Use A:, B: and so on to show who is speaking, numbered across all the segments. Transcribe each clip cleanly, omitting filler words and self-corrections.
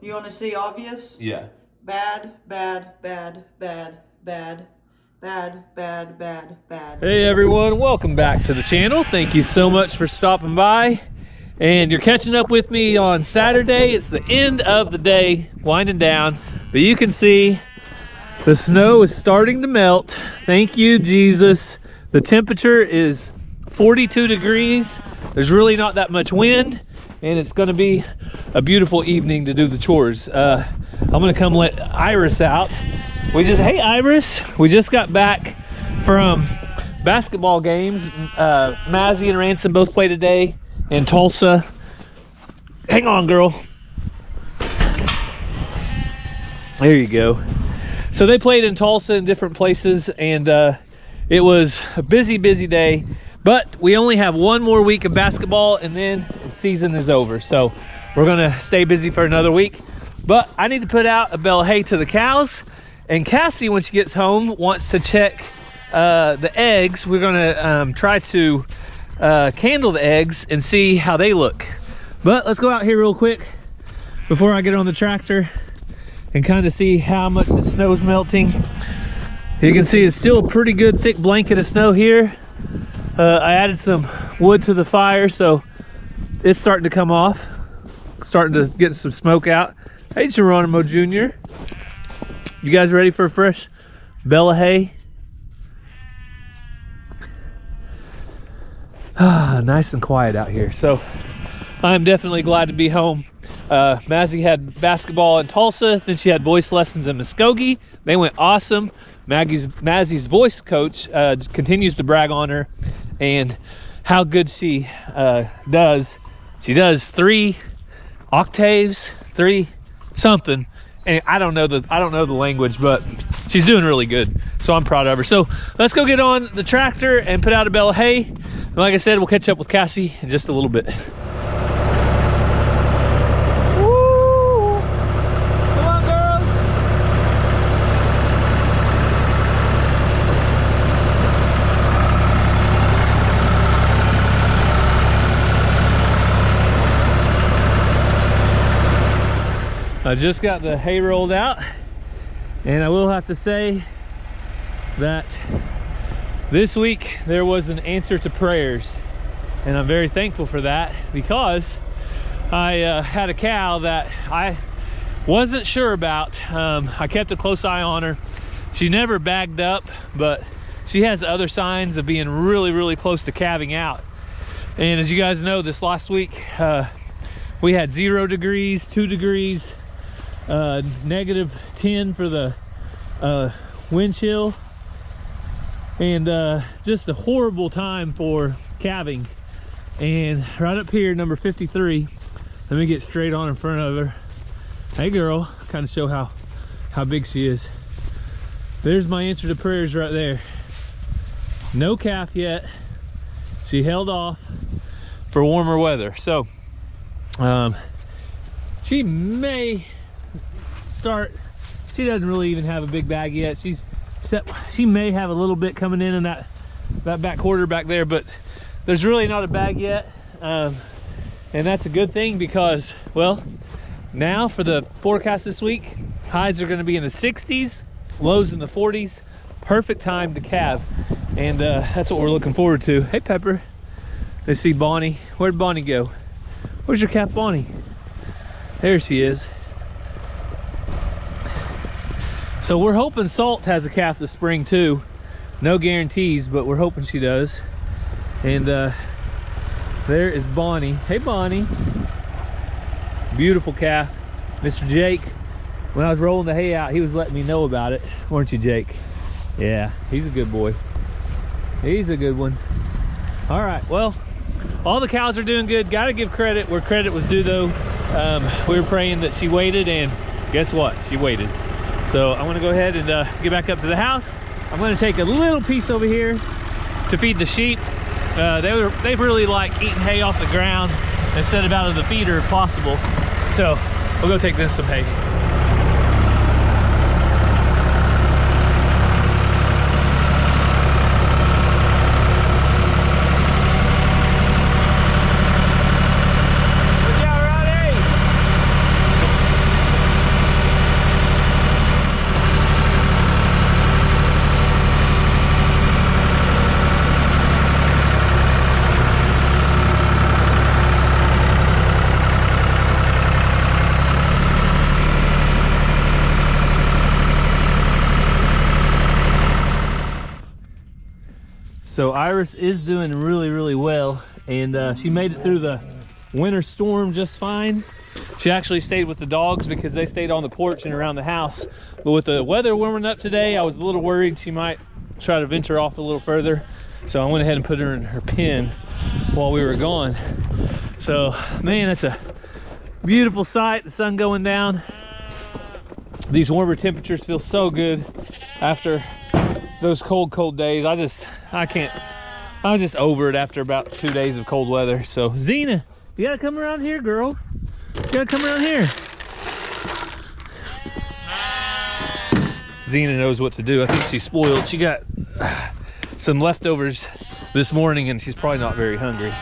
A: You want to see obvious?
B: Yeah.
A: Bad, bad, bad, bad, bad, bad, bad, bad, bad.
C: Hey everyone, welcome back to the channel. Thank you so much for stopping by. And you're catching up with me on Saturday. It's the end of the day, winding down. But you can see the snow is starting to melt. Thank you, Jesus. The temperature is 42 degrees. There's really not that much wind. And it's gonna be a beautiful evening to do the chores. I'm gonna come let Iris out. Hey Iris, we just got back from basketball games. Mazzy and Ransom both played today in Tulsa. Hang on, girl. There you go. So they played in Tulsa in different places, and it was a busy day. But we only have one more week of basketball, and then the season is over. So we're gonna stay busy for another week. But I need to put out a bale of hay to the cows. And Cassie, when she gets home, wants to check the eggs. We're gonna try to candle the eggs and see how they look. But let's go out here real quick before I get on the tractor and kind of see how much the snow's melting. You can see it's still a pretty good thick blanket of snow here. I added some wood to the fire, so it's starting to come off. Starting to get some smoke out. Hey, Geronimo Jr. You guys ready for a fresh bale of hay? Nice and quiet out here. So I'm definitely glad to be home. Mazzy had basketball in Tulsa, then she had voice lessons in Muskogee. They went awesome. Mazzy's voice coach continues to brag on her and how good she does. She does 3 octaves, 3 something, and I don't know the language, but she's doing really good. So I'm proud of her. So let's go get on the tractor and put out a bale of hay. And like I said, we'll catch up with Cassie in just a little bit. I just got the hay rolled out, and I will have to say that this week there was an answer to prayers, and I'm very thankful for that, because I had a cow that I wasn't sure about. I kept a close eye on her. She never bagged up, but she has other signs of being really close to calving out. And as you guys know, this last week we had 0 degrees, 2 degrees, -10 for the wind chill, and just a horrible time for calving. And right up here, number 53, let me get straight on in front of her. Hey girl, kind of show how big she is. There's my answer to prayers right there. No calf yet. She held off for warmer weather. So she may start. She doesn't really even have a big bag yet. She may have a little bit coming in that back quarter back there, but there's really not a bag yet, and that's a good thing, because, well, now for the forecast this week, highs are going to be in the 60s, lows in the 40s. Perfect time to calve, and that's what we're looking forward to. Hey Pepper. Let's see Bonnie. Where'd Bonnie go? Where's your calf Bonnie? There she is. So we're hoping Salt has a calf this spring too. No guarantees, but we're hoping she does. And there is Bonnie. Hey Bonnie. Beautiful calf. Mr. Jake, when I was rolling the hay out, he was letting me know about it. Weren't you, Jake? Yeah, he's a good boy. He's a good one. All right, well, all the cows are doing good. Got to give credit where credit was due though. We were praying that she waited, and guess what? She waited. So I'm gonna go ahead and get back up to the house. I'm gonna take a little piece over here to feed the sheep. They really like eating hay off the ground instead of out of the feeder if possible. So we'll go take them some hay. So Iris is doing really, really well, and she made it through the winter storm just fine. She actually stayed with the dogs because they stayed on the porch and around the house. But with the weather warming up today, I was a little worried she might try to venture off a little further. So I went ahead and put her in her pen while we were gone. So, man, that's a beautiful sight, the sun going down. These warmer temperatures feel so good after those cold days. I'm just over it after about 2 days of cold weather. So Xena, you gotta come around here, girl. You gotta come around here. Xena knows what to do. I think she's spoiled. She got some leftovers this morning and she's probably not very hungry.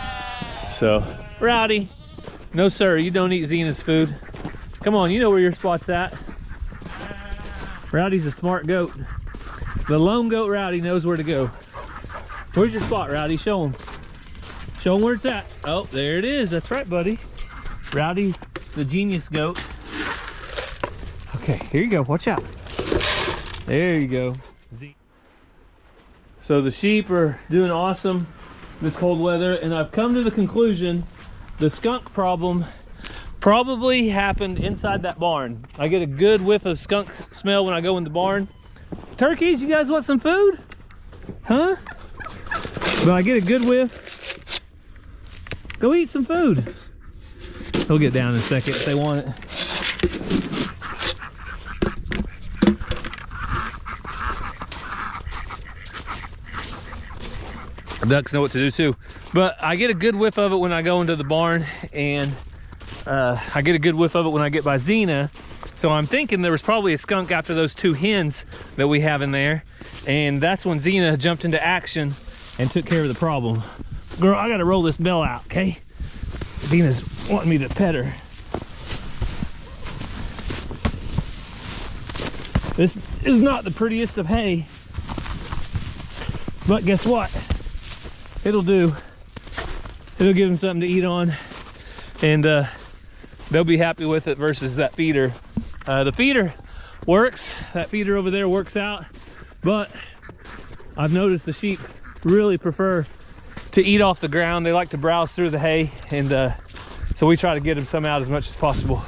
C: So, Rowdy, no sir, you don't eat Xena's food. Come on, you know where your spot's at. Rowdy's a smart goat. The lone goat Rowdy knows where to go. Where's your spot, Rowdy? Show him. Show him where it's at. Oh, there it is. That's right, buddy. Rowdy, the genius goat. Okay, here you go. Watch out. There you go. So the sheep are doing awesome this cold weather, and I've come to the conclusion the skunk problem probably happened inside that barn. I get a good whiff of skunk smell when I go in the barn. Turkeys, you guys want some food? Huh? But I get a good whiff. Go eat some food. They'll get down in a second if they want it. Ducks know what to do too. But I get a good whiff of it when I go into the barn, and I get a good whiff of it when I get by Xena. So I'm thinking there was probably a skunk after those 2 hens that we have in there. And that's when Xena jumped into action and took care of the problem. Girl, I gotta roll this bell out, okay? Xena's wanting me to pet her. This is not the prettiest of hay, but guess what? It'll do. It'll give them something to eat on, and they'll be happy with it versus that feeder. The feeder works. That feeder over there works out, but I've noticed the sheep really prefer to eat off the ground. They like to browse through the hay, and so we try to get them some out as much as possible.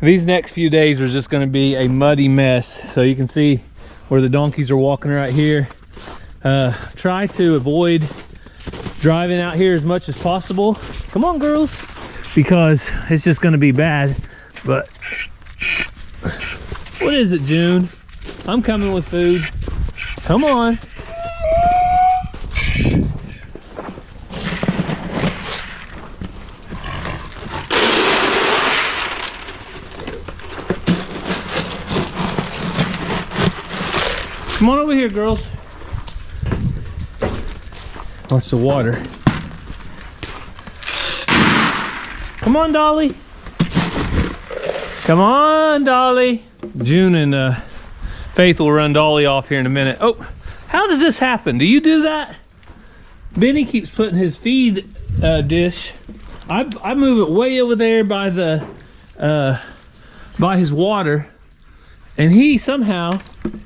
C: These next few days are just going to be a muddy mess. So you can see where the donkeys are walking right here. Try to avoid driving out here as much as possible. Come on, girls, because it's just going to be bad. But what is it, June? I'm coming with food. Come on. Come on over here, girls. Watch the water. Come on, Dolly. Come on, Dolly. June and Faith will run Dolly off here in a minute. Oh, how does this happen? Do you do that? Benny keeps putting his feed dish. I move it way over there by the by his water, and he somehow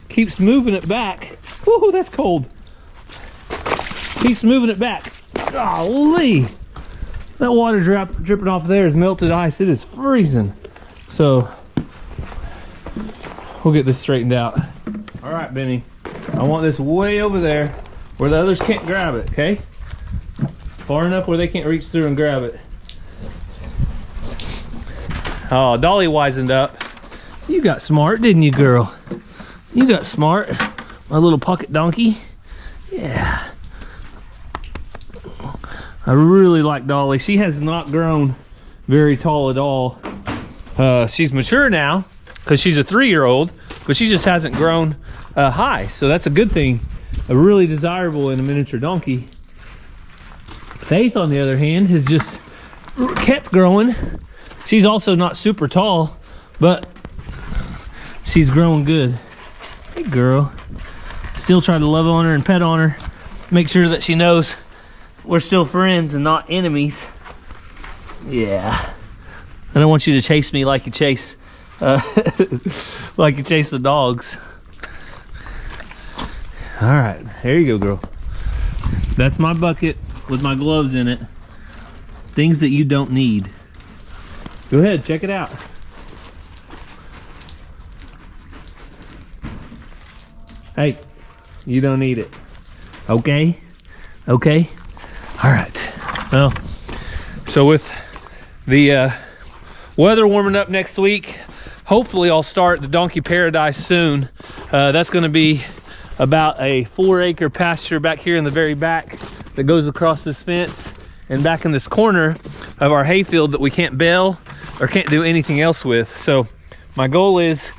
C: keeps moving it back. Woohoo, that's cold. Keeps moving it back. Golly. That water dripping off there is melted ice. It is freezing. So we'll get this straightened out. All right, Benny. I want this way over there where the others can't grab it, okay? Far enough where they can't reach through and grab it. Oh, Dolly wisened up. You got smart, didn't you, girl? You got smart. My little pocket donkey. Yeah. I really like Dolly. She has not grown very tall at all. She's mature now because she's a 3-year-old, but she just hasn't grown high. So that's a good thing. Really desirable in a miniature donkey. Faith, on the other hand, has just kept growing. She's also not super tall, but she's growing good. Hey, girl. Still trying to love on her and pet on her. Make sure that she knows we're still friends and not enemies. Yeah. I don't want you to chase me like you chase like you chase the dogs. All right, there you go, girl. That's my bucket with my gloves in it. Things that you don't need. Go ahead, check it out. Hey, you don't need it. Okay? Okay? All right. Well, so with the weather warming up next week, hopefully I'll start the donkey paradise soon. That's going to be about a 4-acre pasture back here in the very back that goes across this fence and back in this corner of our hayfield that we can't bale or can't do anything else with. So my goal is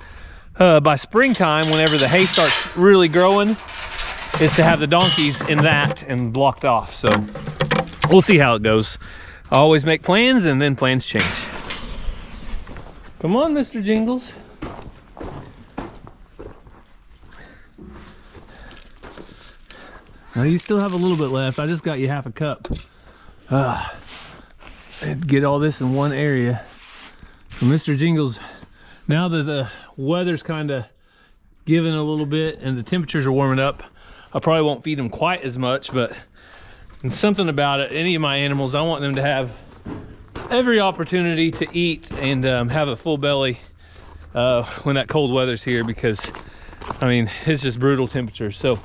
C: by springtime, whenever the hay starts really growing, is to have the donkeys in that and blocked off. So we'll see how it goes. I always make plans and then plans change. Come on, Mr. Jingles. Now you still have a little bit left. I just got you half a cup. And get all this in one area. So Mr. Jingles, now that the weather's kind of giving a little bit and the temperatures are warming up, I probably won't feed them quite as much, but something about it, any of my animals, I want them to have every opportunity to eat and have a full belly when that cold weather's here, because I mean, it's just brutal temperatures. So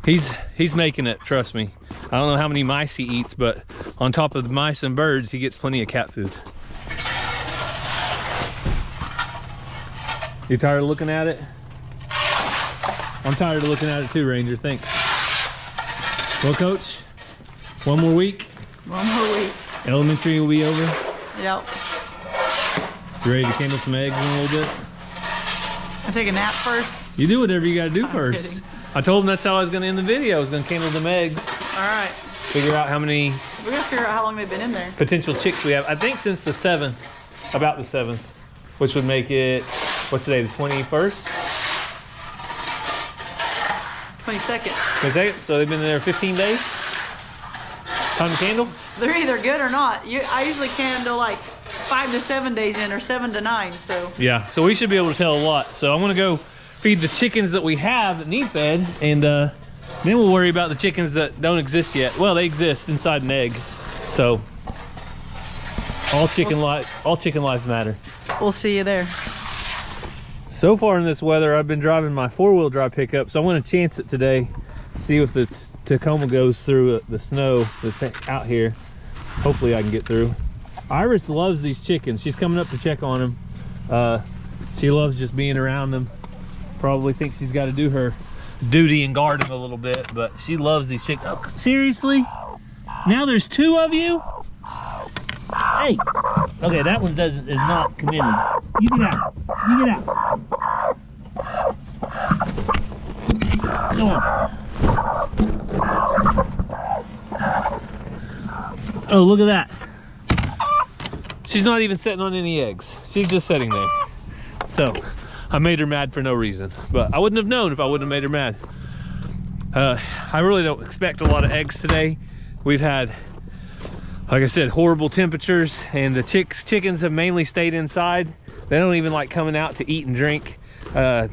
C: he's making it, trust me. I don't know how many mice he eats, but on top of the mice and birds, he gets plenty of cat food. You tired of looking at it? I'm tired of looking at it too, Ranger, thanks. Well, Coach, one more week.
A: One more week.
C: Elementary will be over.
A: Yep.
C: You ready to kindle some eggs in a little bit?
A: I take a nap first.
C: You do whatever you gotta do
A: I'm
C: first.
A: kidding.
C: I told him that's how I was gonna end the video. I was gonna kindle them eggs.
A: All right.
C: Figure out how many
A: We gotta figure out how long they've been in there.
C: potential chicks we have. I think since the 7th, about the 7th, which would make it, what's today, the 21st?
A: 22nd.
C: 22nd? So they've been there 15 days? Time to candle?
A: They're either good or not. I usually candle like 5 to 7 days in, or 7 to 9. So
C: Yeah, so we should be able to tell a lot. So I'm gonna go feed the chickens that we have that need fed, and then we'll worry about the chickens that don't exist yet. Well, they exist inside an egg. So all chicken lives matter.
A: we'll see you there.
C: So far in this weather, I've been driving my 4-wheel drive pickup, so I'm going to chance it today. See if the Tacoma goes through the snow that's out here. Hopefully I can get through. Iris loves these chickens. She's coming up to check on them. She loves just being around them. Probably thinks she's got to do her duty and guard them a little bit, but she loves these chickens. Oh, seriously? Now there's 2 of you? Hey, okay, that one is not committed. You get out. You get out. Come on. Oh, look at that. She's not even sitting on any eggs. She's just sitting there. So I made her mad for no reason, but I wouldn't have known if I wouldn't have made her mad. I really don't expect a lot of eggs today. We've had, like I said, horrible temperatures, and the chickens have mainly stayed inside. They don't even like coming out to eat and drink,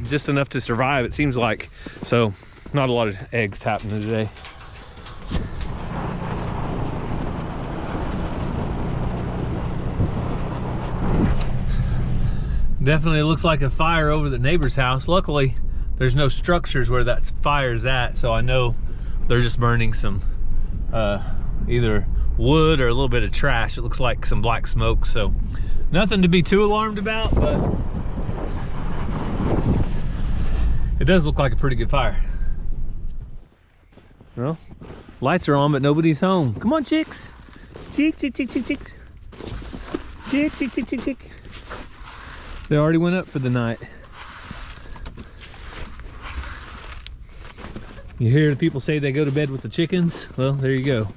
C: just enough to survive, it seems like. So not a lot of eggs happening today. Definitely looks like a fire over the neighbor's house. Luckily, there's no structures where that fire's at, so I know they're just burning some either wood or a little bit of trash. It looks like some black smoke, so nothing to be too alarmed about, but it does look like a pretty good fire. Well, lights are on, but nobody's home. Come on, chicks. Chick, chick, chick, chick, chicks. Chick, chick, chick, chick, chick. They already went up for the night. You hear the people say they go to bed with the chickens? Well, there you go.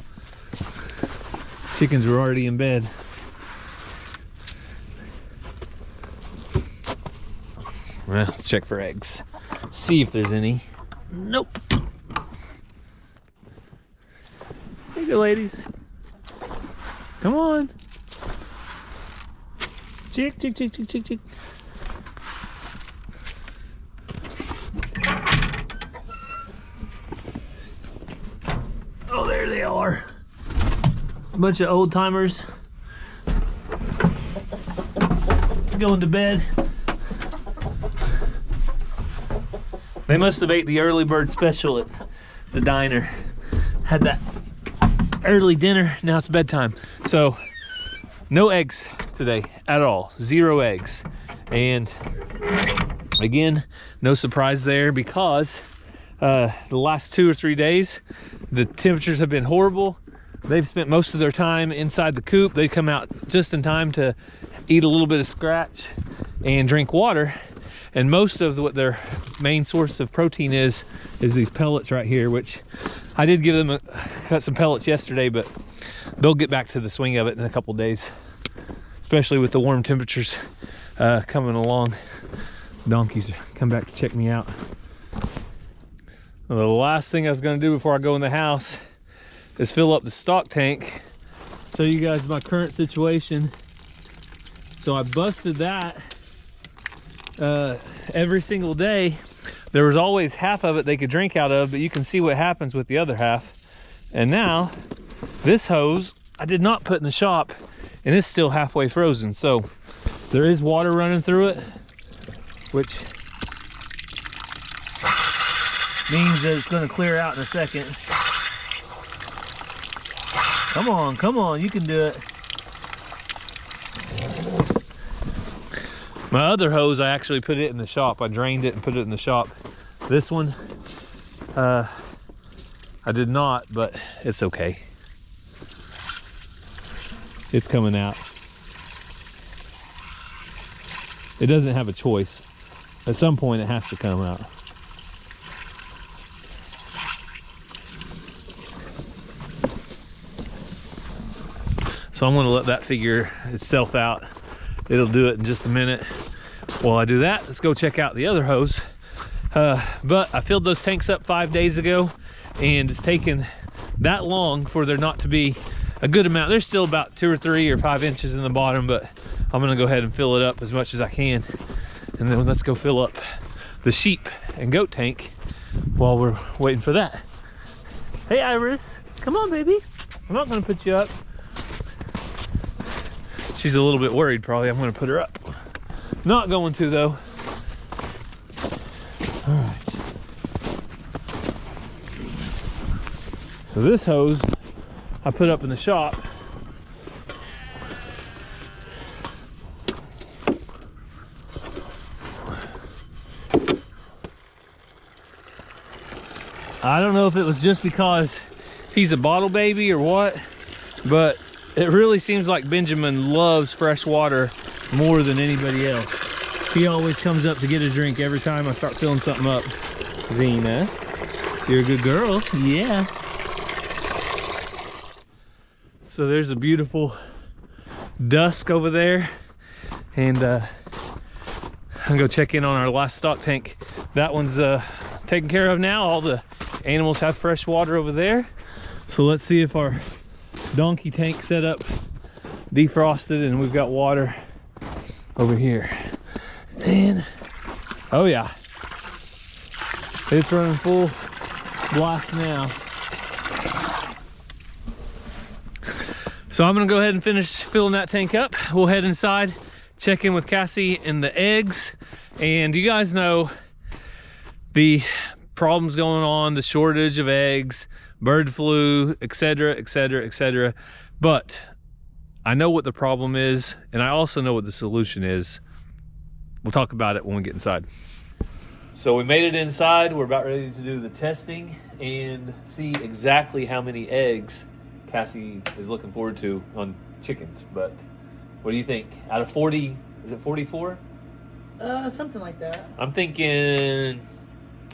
C: Chickens were already in bed. Well, let's check for eggs. See if there's any. Nope. There you go, ladies. Come on. Chick, chick, chick, chick, chick, chick. A bunch of old timers going to bed. They must have ate the early bird special at the diner. Had that early dinner, now it's bedtime. So no eggs today at all, 0 eggs. And again, no surprise there because the last 2 or 3 days, the temperatures have been horrible. They've spent most of their time inside the coop. They come out just in time to eat a little bit of scratch and drink water. And most of what their main source of protein is these pellets right here, which I did give them cut some pellets yesterday, but they'll get back to the swing of it in a couple days, especially with the warm temperatures coming along. Donkeys come back to check me out. Well, the last thing I was gonna do before I go in the house is fill up the stock tank. Show you guys my current situation. So I busted that every single day. There was always half of it they could drink out of, but you can see what happens with the other half. And now this hose I did not put in the shop, and it's still halfway frozen. So there is water running through it, which means that it's going to clear out in a second. Come on, you can do it. My other hose, I actually put it in the shop. I drained it and put it in the shop. This one, I did not, but it's okay. It's coming out. It doesn't have a choice. At some point, it has to come out. So I'm gonna let that figure itself out. It'll do it in just a minute. While I do that, let's go check out the other hose. But I filled those tanks up 5 days ago, and it's taken that long for there not to be a good amount. There's still about 2 or 3 or 5 inches in the bottom, but I'm gonna go ahead and fill it up as much as I can. And then let's go fill up the sheep and goat tank while we're waiting for that. Hey Iris, come on baby. I'm not gonna put you up. She's a little bit worried probably. I'm gonna put her up. Not going to though. All right. So this hose I put up in the shop. I don't know if it was just because he's a bottle baby or what, but it really seems like Benjamin loves fresh water more than anybody else. He always comes up to get a drink every time I start filling something up. Zena, you're a good girl. Yeah. So there's a beautiful dusk over there. And I'm gonna go check in on our last stock tank. That one's taken care of now. All the animals have fresh water over there. So let's see if our donkey tank setup defrosted and we've got water over here. And oh yeah, it's running full blast now. So I'm gonna go ahead and finish filling that tank up. We'll head inside, check in with Cassie and the eggs. And you guys know the problems going on, the shortage of eggs, bird flu, etc., etc., etc. But I know what the problem is, and I also know what the solution is. We'll talk about it when we get inside. So we made it inside. We're about ready to do the testing and see exactly how many eggs Cassie is looking forward to on chickens. But what do you think? Out of 40, is it 44?
A: Something like that.
C: I'm thinking,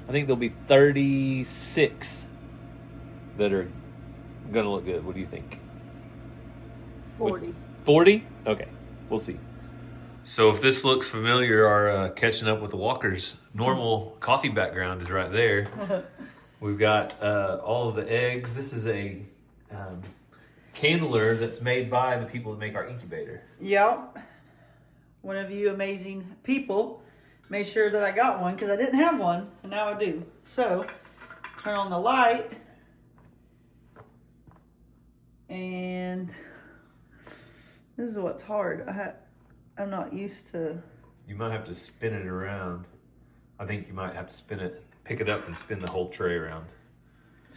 C: I think there'll be 36 that are gonna look good. What do you think?
A: 40.
C: 40? Okay, we'll see. So if this looks familiar, our catching up with the walkers normal coffee background is right there. We've got all of the eggs. This is a candler that's made by the people that make our incubator.
A: Yep. One of you amazing people made sure that I got one because I didn't have one, and now I do. So turn on the light, And this is what's hard. I'm not used to.
C: You might have to spin it around. I think you might have to spin it, pick it up and spin the whole tray around.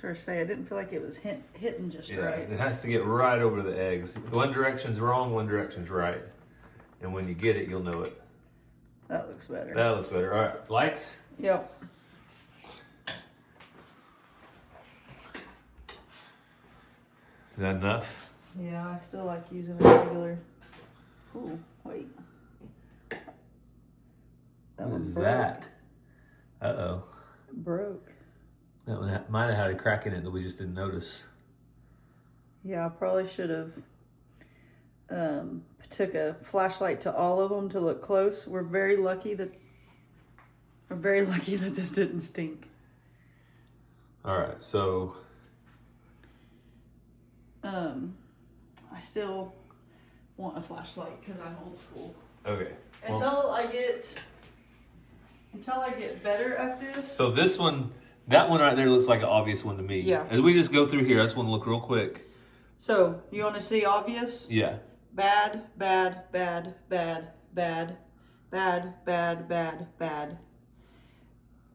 A: Sure, say I didn't feel like it was hitting just right.
C: It has to get right over the eggs. One direction's wrong, one direction's right. And when you get it, you'll know it.
A: That looks better.
C: That looks better. All right, lights?
A: Yep.
C: Is that enough?
A: Yeah, I still like using a regular. Ooh, wait.
C: What is that? Uh-oh.
A: It broke.
C: That one might have had a crack in it that we just didn't notice.
A: Yeah, I probably should have took a flashlight to all of them to look close. We're very lucky that this didn't stink.
C: All right, so
A: I still want a flashlight because I'm old school.
C: okay.
A: Until I get better at this.
C: So this one, that one right there looks like an obvious one to me.
A: Yeah.
C: As we just go through here, I just want to look real quick.
A: So you want to see obvious?
C: Yeah.
A: Bad, bad, bad, bad, bad, bad, bad, bad, bad.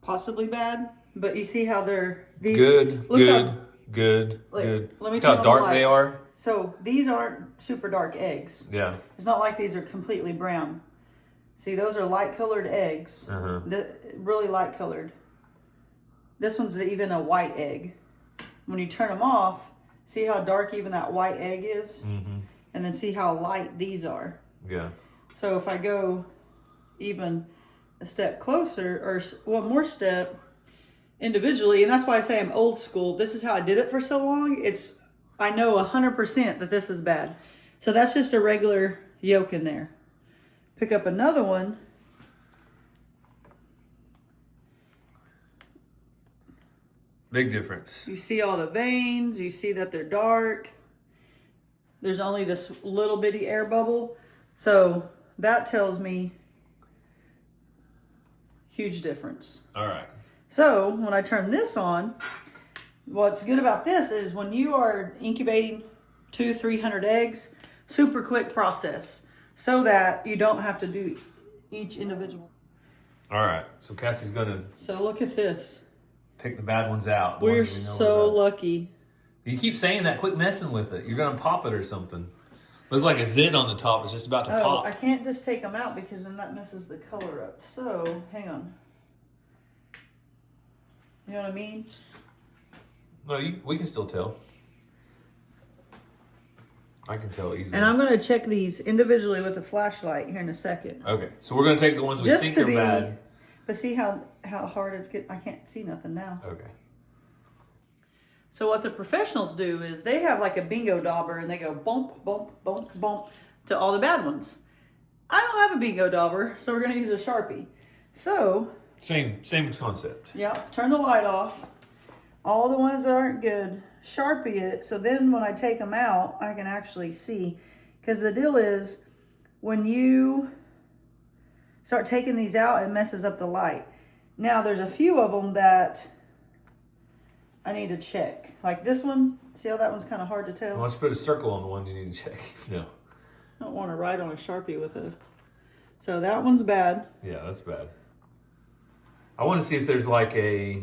A: Possibly bad, but you see how they're these.
C: Good,
A: look
C: good,
A: how,
C: good,
A: like,
C: good.
A: Let me
C: Look
A: turn
C: how
A: on
C: dark
A: the light.
C: they are.
A: So these aren't super dark eggs.
C: Yeah.
A: It's not like these are completely brown. See, those are light colored eggs.
C: Uh-huh.
A: Really light colored. This one's even a white egg. When you turn them off, see how dark even that white egg is?
C: Mm-hmm.
A: And then see how light these are.
C: Yeah.
A: So if I go even a step closer, or one more step individually, and that's why I say I'm old school. This is how I did it for so long. I know 100% that this is bad. So that's just a regular yolk in there. Pick up another one.
C: Big difference.
A: You see all the veins. You see that they're dark. There's only this little bitty air bubble. So that tells me huge difference.
C: All right.
A: So when I turn this on, what's good about this is when you are incubating 200-300 eggs, super quick process so that you don't have to do each individual.
C: All right. So Cassie's going to
A: So look at this.
C: pick the bad ones out.
A: We're
C: ones we know
A: so
C: about.
A: lucky.
C: You keep saying that. Quit messing with it. You're going to pop it or something. Looks like a zit on the top. It's just about to
A: Oh,
C: pop.
A: I can't just take them out because then that messes the color up. So hang on. You know what I mean?
C: No, we can still tell. I can tell easily.
A: And I'm going to check these individually with a flashlight here in a second.
C: Okay, so we're going to take the ones we
A: Just
C: think
A: to
C: are
A: be,
C: bad.
A: but see how hard it's getting. I can't see nothing now.
C: Okay.
A: So what the professionals do is they have like a bingo dauber and they go bump, bump, bump, bump to all the bad ones. I don't have a bingo dauber, so we're going to use a Sharpie. So
C: Same concept.
A: yeah, turn the light off. All the ones that aren't good, Sharpie it. So then when I take them out, I can actually see. Because the deal is, when you start taking these out, it messes up the light. Now there's a few of them that I need to check. Like this one, see how that one's kind of hard to tell?
C: Well, let's put a circle on the ones you need to check. No.
A: I don't want to write on a Sharpie with a... So that one's bad.
C: Yeah, that's bad. I want to see if there's like a...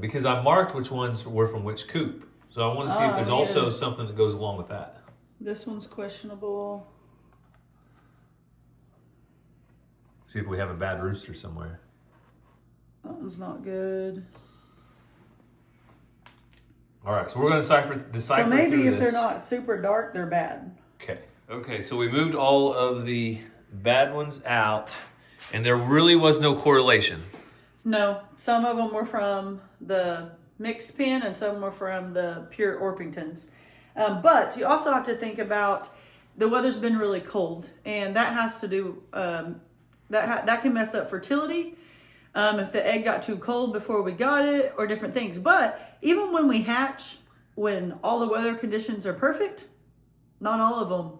C: because I marked which ones were from which coop. So I want to see if there's also something that goes along with that.
A: This one's questionable.
C: See if we have a bad rooster somewhere.
A: That one's not good.
C: All right, so we're going to decipher
A: So maybe
C: through
A: if
C: this.
A: they're not super dark, they're bad.
C: Okay. Okay, so we moved all of the bad ones out, and there really was no correlation.
A: No, some of them were from the mixed pen and some were from the pure Orpingtons. But you also have to think about the weather's been really cold, and that has to do, that can mess up fertility. If the egg got too cold before we got it, or different things. But even when we hatch, when all the weather conditions are perfect, not all of them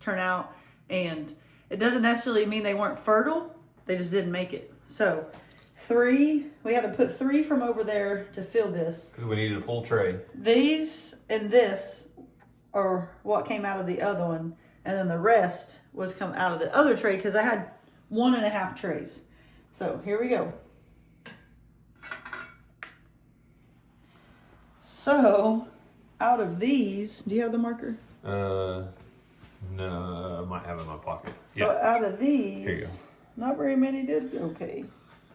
A: turn out. And it doesn't necessarily mean they weren't fertile. They just didn't make it. So we had to put 3 from over there to fill this.
C: Because we needed a full tray.
A: These and this or what came out of the other one, and then the rest was come out of the other tray because I had 1.5 trays. So here we go. So out of these, do you have the marker?
C: No, I might have it in my pocket.
A: So out of these,
C: here you go.
A: Not very many did okay.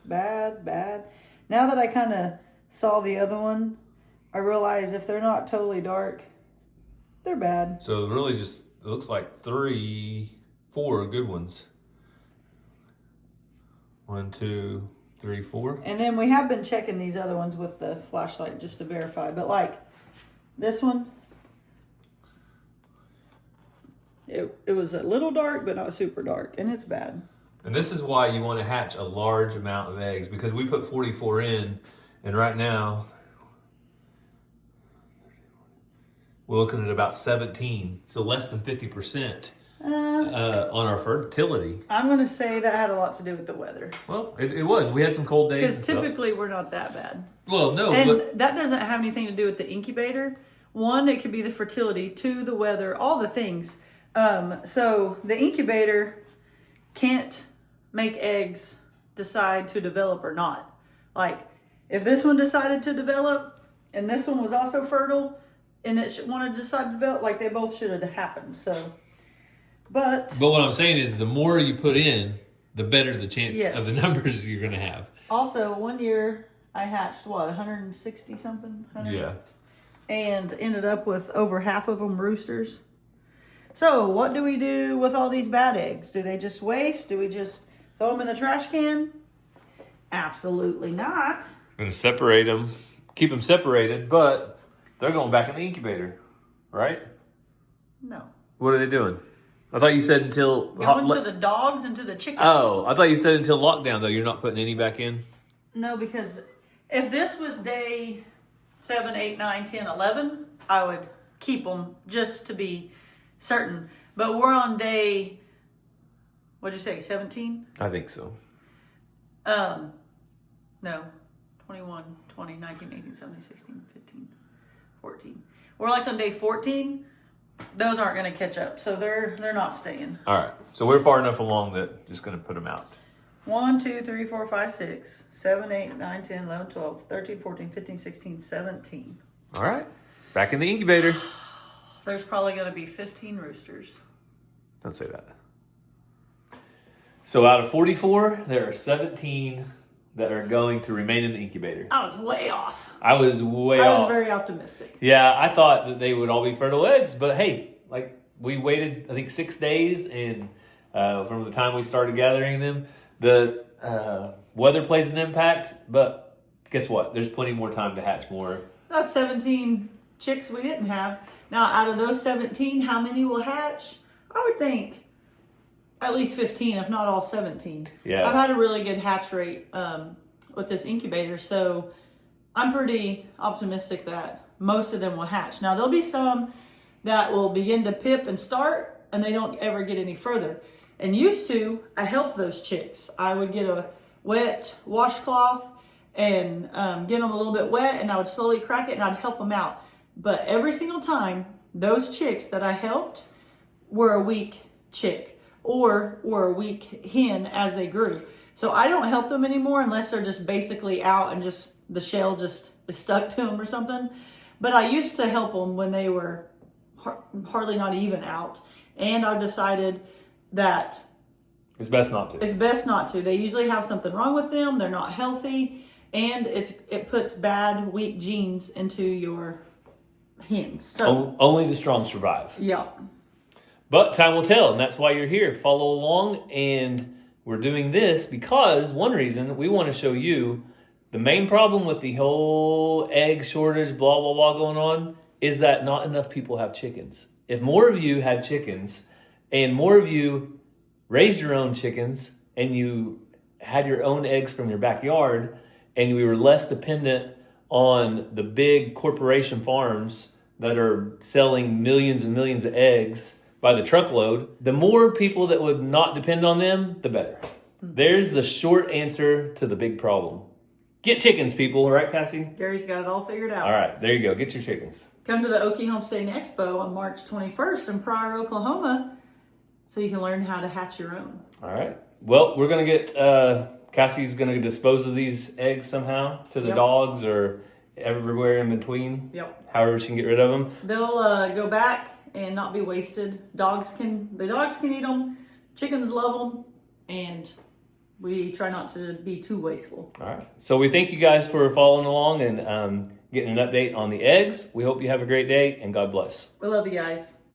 A: Bad. Now that I kind of saw the other one, I realize if they're not totally dark, they're bad.
C: So really just, it looks like 4 good ones. 1, 2, 3, 4.
A: And then we have been checking these other ones with the flashlight just to verify. But like this one, it was a little dark, but not super dark, and it's bad.
C: And this is why you want to hatch a large amount of eggs, because we put 44 in, and right now we're looking at about 17, so less than 50% on our fertility.
A: I'm going to say that had a lot to do with the weather.
C: Well, it was. We had some cold days.
A: Because typically we're not that bad.
C: Well, no,
A: and
C: but
A: that doesn't have anything to do with the incubator. 1, it could be the fertility. 2, the weather, all the things. So the incubator can't make eggs decide to develop or not. Like if this one decided to develop and this one was also fertile and it wanted to decide to develop, like they both should have happened. So, but
C: what I'm saying is the more you put in, the better the chance
A: Yes.
C: of the numbers you're going to have.
A: Also, one year I hatched 160 something? 100?
C: Yeah.
A: And ended up with over half of them roosters. So what do we do with all these bad eggs? Do they just waste? Do we just throw them in the trash can? Absolutely not.
C: I'm going to separate them, keep them separated, but they're going back in the incubator, right?
A: No.
C: What are they doing? I thought you said until...
A: Going to the dogs and to the chickens.
C: Oh, I thought you said until lockdown, though. You're not putting any back in?
A: No, because if this was day 7, 8, 9, 10, 11, I would keep them just to be certain. But we're on day, what'd you say, 17?
C: I think so.
A: No, 21, 20, 19, 18, 17, 16, 15, 14. We're like on day 14. Those aren't going to catch up, so they're not staying.
C: All right. So we're far enough along that just going to put them out.
A: 1, 2, 3, 4, 5, 6, 7, 8, 9, 10, 11, 12, 13, 14, 15, 16, 17.
C: All right. Back in the incubator.
A: There's probably going to be 15 roosters.
C: Don't say that. So out of 44, there are 17 that are going to remain in the incubator.
A: I was way off.
C: I was way
A: I
C: off.
A: was very optimistic.
C: Yeah, I thought that they would all be fertile eggs, but hey, like we waited, I think 6 days, and from the time we started gathering them, the weather plays an impact, but guess what? There's plenty more time to hatch more.
A: That's 17 chicks we didn't have. Now, out of those 17, how many will hatch? I would think at least 15, if not all 17.
C: Yeah.
A: I've had a really good hatch rate with this incubator, so I'm pretty optimistic that most of them will hatch. Now, there'll be some that will begin to pip and start, and they don't ever get any further. And used to, I helped those chicks. I would get a wet washcloth and get them a little bit wet, and I would slowly crack it, and I'd help them out. But every single time, those chicks that I helped were a weak chick or were a weak hen as they grew. So I don't help them anymore unless they're just basically out and just the shell just is stuck to them or something. But I used to help them when they were hardly not even out. And I decided that
C: It's best not to.
A: it's best not to. They usually have something wrong with them. They're not healthy. And it puts bad, weak genes into your hens. So
C: Only the strong survive.
A: yeah.
C: But time will tell, and that's why you're here. Follow along, and we're doing this because one reason we want to show you the main problem with the whole egg shortage, blah, blah, blah going on is that not enough people have chickens. If more of you had chickens and more of you raised your own chickens and you had your own eggs from your backyard and we were less dependent on the big corporation farms that are selling millions and millions of eggs by the truckload, the more people that would not depend on them, the better. There's the short answer to the big problem. Get chickens, people. Right, Cassie?
A: Gary's got it all figured out.
C: All right, there you go. Get your chickens.
A: Come to the Okie Homesteading Expo on March 21st in Pryor, Oklahoma, so you can learn how to hatch your own.
C: All right. Well, we're going to get, Cassie's going to dispose of these eggs somehow to the dogs or everywhere in between.
A: Yep.
C: However she can get rid of them.
A: They'll go back and not be wasted. The dogs can eat them. Chickens love them. And we try not to be too wasteful.
C: All right. So we thank you guys for following along and getting an update on the eggs. We hope you have a great day and God bless.
A: We love you guys.